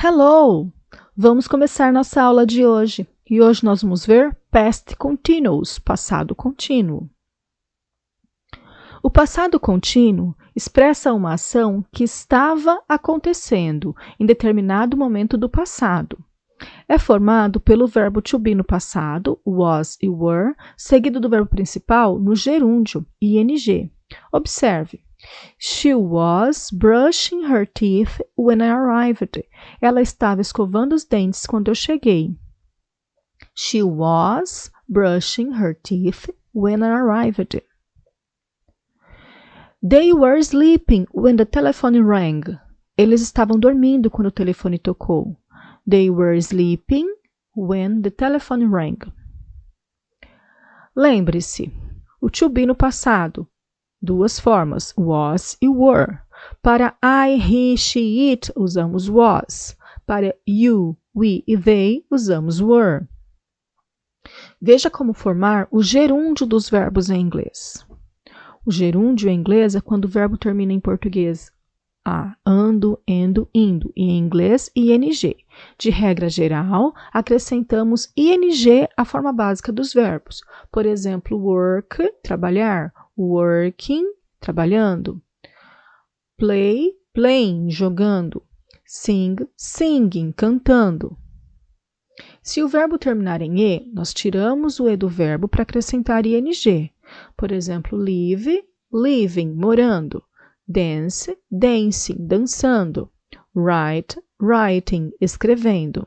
Hello! Vamos começar nossa aula de hoje. E hoje nós vamos ver Past Continuous, passado contínuo. O passado contínuo expressa uma ação que estava acontecendo em determinado momento do passado. É formado pelo verbo to be no passado, was e were, seguido do verbo principal no gerúndio, ing. Observe. She was brushing her teeth when I arrived. Ela estava escovando os dentes quando eu cheguei. She was brushing her teeth when I arrived. They were sleeping when the telephone rang. Eles estavam dormindo quando o telefone tocou. They were sleeping when the telephone rang. Lembre-se, o to be no passado. Duas formas, was e were. Para I, he, she, it, usamos was. Para you, we e they, usamos were. Veja como formar o gerúndio dos verbos em inglês. O gerúndio em inglês é quando o verbo termina em português a, ando, endo, indo, e em inglês, ing. De regra geral, acrescentamos ing à forma básica dos verbos. Por exemplo, work, trabalhar. Working, trabalhando. Play, playing, jogando. Sing, singing, cantando. Se o verbo terminar em e, nós tiramos o e do verbo para acrescentar ing. Por exemplo, live, living, morando. Dance, dancing, dançando. Write, writing, escrevendo.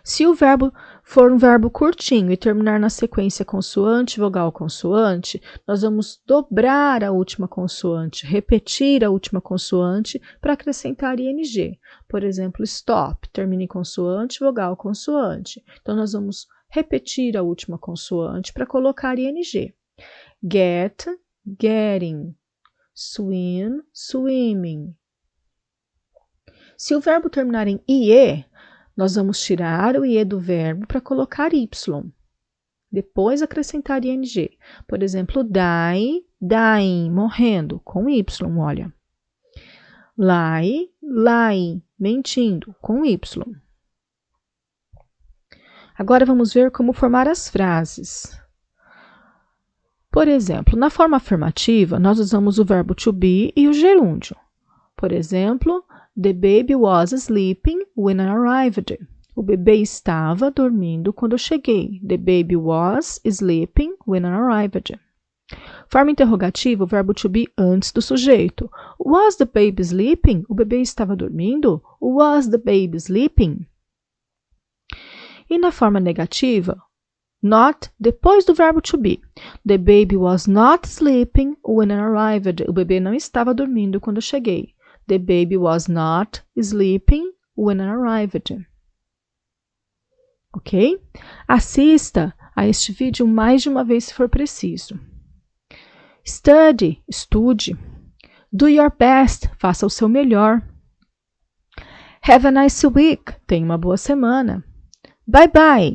Se o verbo for um verbo curtinho e terminar na sequência consoante, vogal, consoante, nós vamos dobrar a última consoante, repetir a última consoante para acrescentar ing. Por exemplo, stop, termina em consoante, vogal, consoante. Então, nós vamos repetir a última consoante para colocar ing. Get, getting. Swim, swimming. Se o verbo terminar em ie, nós vamos tirar o ie do verbo para colocar y. Depois acrescentar ing. Por exemplo, die, dying, morrendo, com y, olha. Lie, lying, mentindo, com y. Agora vamos ver como formar as frases. Por exemplo, na forma afirmativa, nós usamos o verbo to be e o gerúndio. Por exemplo, the baby was sleeping when I arrived. O bebê estava dormindo quando eu cheguei. The baby was sleeping when I arrived. Forma interrogativa, o verbo to be antes do sujeito. Was the baby sleeping? O bebê estava dormindo? Was the baby sleeping? E na forma negativa, not depois do verbo to be. The baby was not sleeping when I arrived. O bebê não estava dormindo quando eu cheguei. The baby was not sleeping when I arrived. Ok? Assista a este vídeo mais de uma vez se for preciso. Study, estude. Do your best, faça o seu melhor. Have a nice week, tenha uma boa semana. Bye bye!